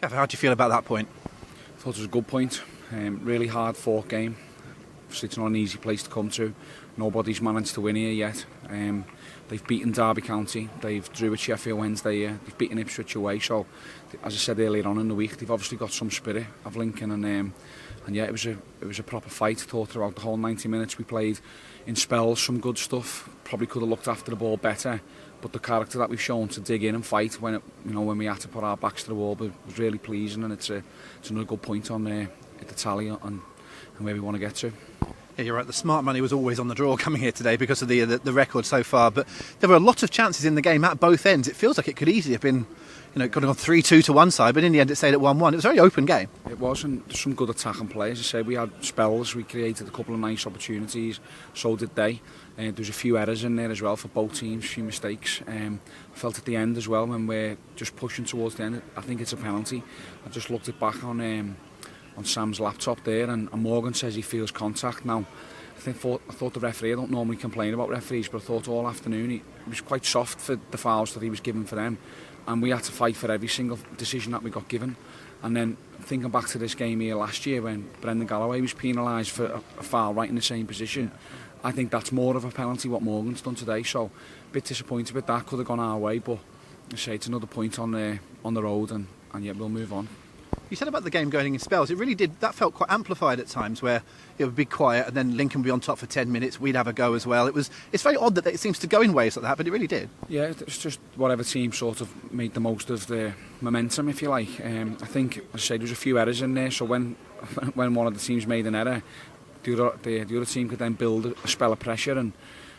Gav, how do you feel about that point? I thought it was a good point. Really hard fought game. Obviously it's not an easy place to come to. Nobody's managed to win here yet. They've beaten Derby County, they've drew at Sheffield Wednesday here, they've beaten Ipswich away, so as I said earlier on in the week, they've obviously got some spirit of Lincoln, and yeah, it was a proper fight. I thought throughout the whole 90 minutes we played in spells, some good stuff, probably could have looked after the ball better, but the character that we've shown to dig in and fight when we had to put our backs to the wall was really pleasing, and it's another good point on at the tally and where we want to get to. Yeah, you're right. The smart money was always on the draw coming here today because of the record so far. But there were a lot of chances in the game at both ends. It feels like it could easily have been, could have gone 3-2 to one side, but in the end it stayed at 1-1. It was a very open game. It was, and there's some good attacking play. As I say, we had spells, we created a couple of nice opportunities, so did they. There was a few errors in there as well for both teams, a few mistakes. I felt at the end as well, when we're just pushing towards the end, I think it's a penalty. I just looked it back on Sam's laptop there, and Morgan says he feels contact. Now, I thought the referee, I don't normally complain about referees, but I thought all afternoon he was quite soft for the fouls that he was given for them, and we had to fight for every single decision that we got given. And then thinking back to this game here last year when Brendan Galloway was penalised for a foul right in the same position, I think that's more of a penalty what Morgan's done today, so a bit disappointed with that. Could have gone our way, but I say it's another point on the road, and yeah, we'll move on. You said about the game going in spells. It really did. That felt quite amplified at times, where it would be quiet and then Lincoln would be on top for 10 minutes. We'd have a go as well. It's very odd that it seems to go in waves like that, but it really did. Yeah, it's just whatever team sort of made the most of the momentum, if you like. I think, as I say, there was a few errors in there. So when one of the teams made an error, the other team could then build a spell of pressure, and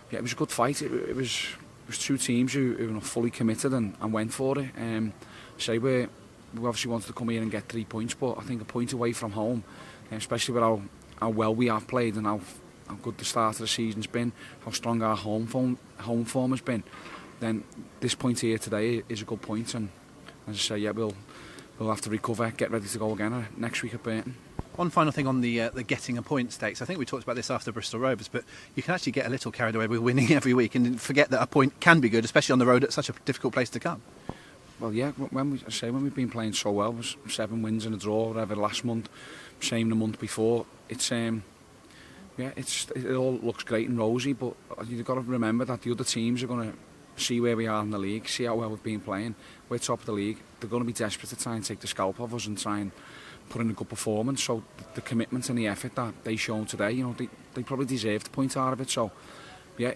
yeah, it was a good fight. It was two teams who were fully committed and went for it. We obviously wanted to come here and get 3 points, but I think a point away from home, especially with how well we have played and how good the start of the season's been, how strong our home form has been, then this point here today is a good point. And as I say, yeah, we'll have to recover, get ready to go again next week at Burton. One final thing on the getting a point stakes. I think we talked about this after Bristol Rovers, but you can actually get a little carried away with winning every week and forget that a point can be good, especially on the road at such a difficult place to come. Well, yeah, when we've been playing so well, it was 7 wins and a draw, whatever, last month, same the month before. It all looks great and rosy, but you've got to remember that the other teams are going to see where we are in the league, see how well we've been playing. We're top of the league. They're going to be desperate to try and take the scalp off us and try and put in a good performance. So the commitment and the effort that they've shown today, they probably deserve the point out of it. So yeah,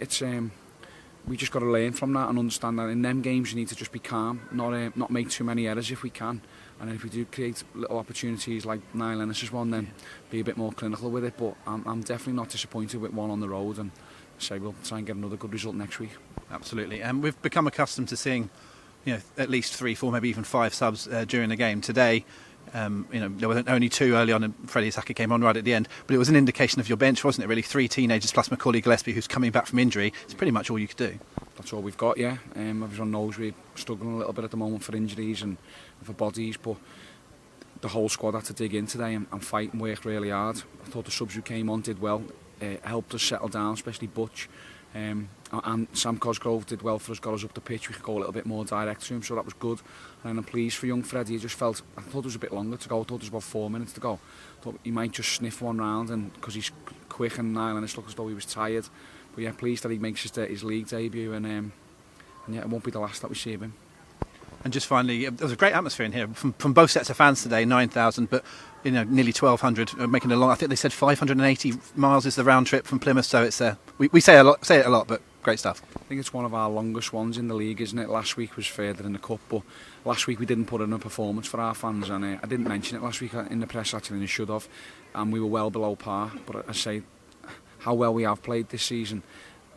we just got to learn from that and understand that in them games you need to just be calm, not make too many errors if we can, and if we do create little opportunities like Niall Ennis's one, then be a bit more clinical with it. But I'm definitely not disappointed with one on the road, and say we'll try and get another good result next week. Absolutely, and we've become accustomed to seeing at least 3, 4, maybe even 5 subs during the game. Today there were only 2 early on, and Freddie Saka came on right at the end, but it was an indication of your bench, wasn't it really? 3 teenagers plus Macaulay Gillespie, who's coming back from injury. It's pretty much all you could do. That's all we've got, yeah. Everyone knows we're struggling a little bit at the moment for injuries and for bodies, but the whole squad had to dig in today and fight and work really hard. I thought the subs who came on did well, helped us settle down, especially Butch. And Sam Cosgrove did well for us, got us up the pitch. We could go a little bit more direct to him, so that was good. And I'm pleased for young Freddie. I thought it was a bit longer to go. I thought it was about 4 minutes to go. I thought he might just sniff one round, and because he's quick and Niall Ennis looked as though he was tired. But yeah, pleased that he makes his league debut, and yeah, it won't be the last that we see of him. And just finally, there was a great atmosphere in here from both sets of fans today. 9,000, but nearly 1,200 making a long. I think they said 580 miles is the round trip from Plymouth. So it's we say it a lot, but great stuff. I think it's one of our longest ones in the league, isn't it? Last week was further in the cup, but last week we didn't put in a performance for our fans, and I didn't mention it last week in the press actually, and I should have. And we were well below par. But I say how well we have played this season.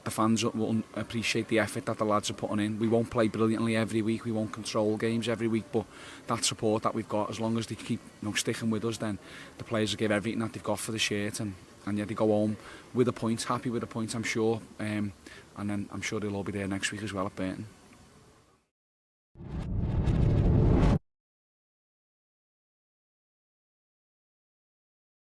The fans will appreciate the effort that the lads are putting in. We won't play brilliantly every week, we won't control games every week, but that support that we've got, as long as they keep sticking with us, then the players will give everything that they've got for the shirt, and yeah, they go home with a point, happy with a point, I'm sure, and then I'm sure they'll all be there next week as well at Burton.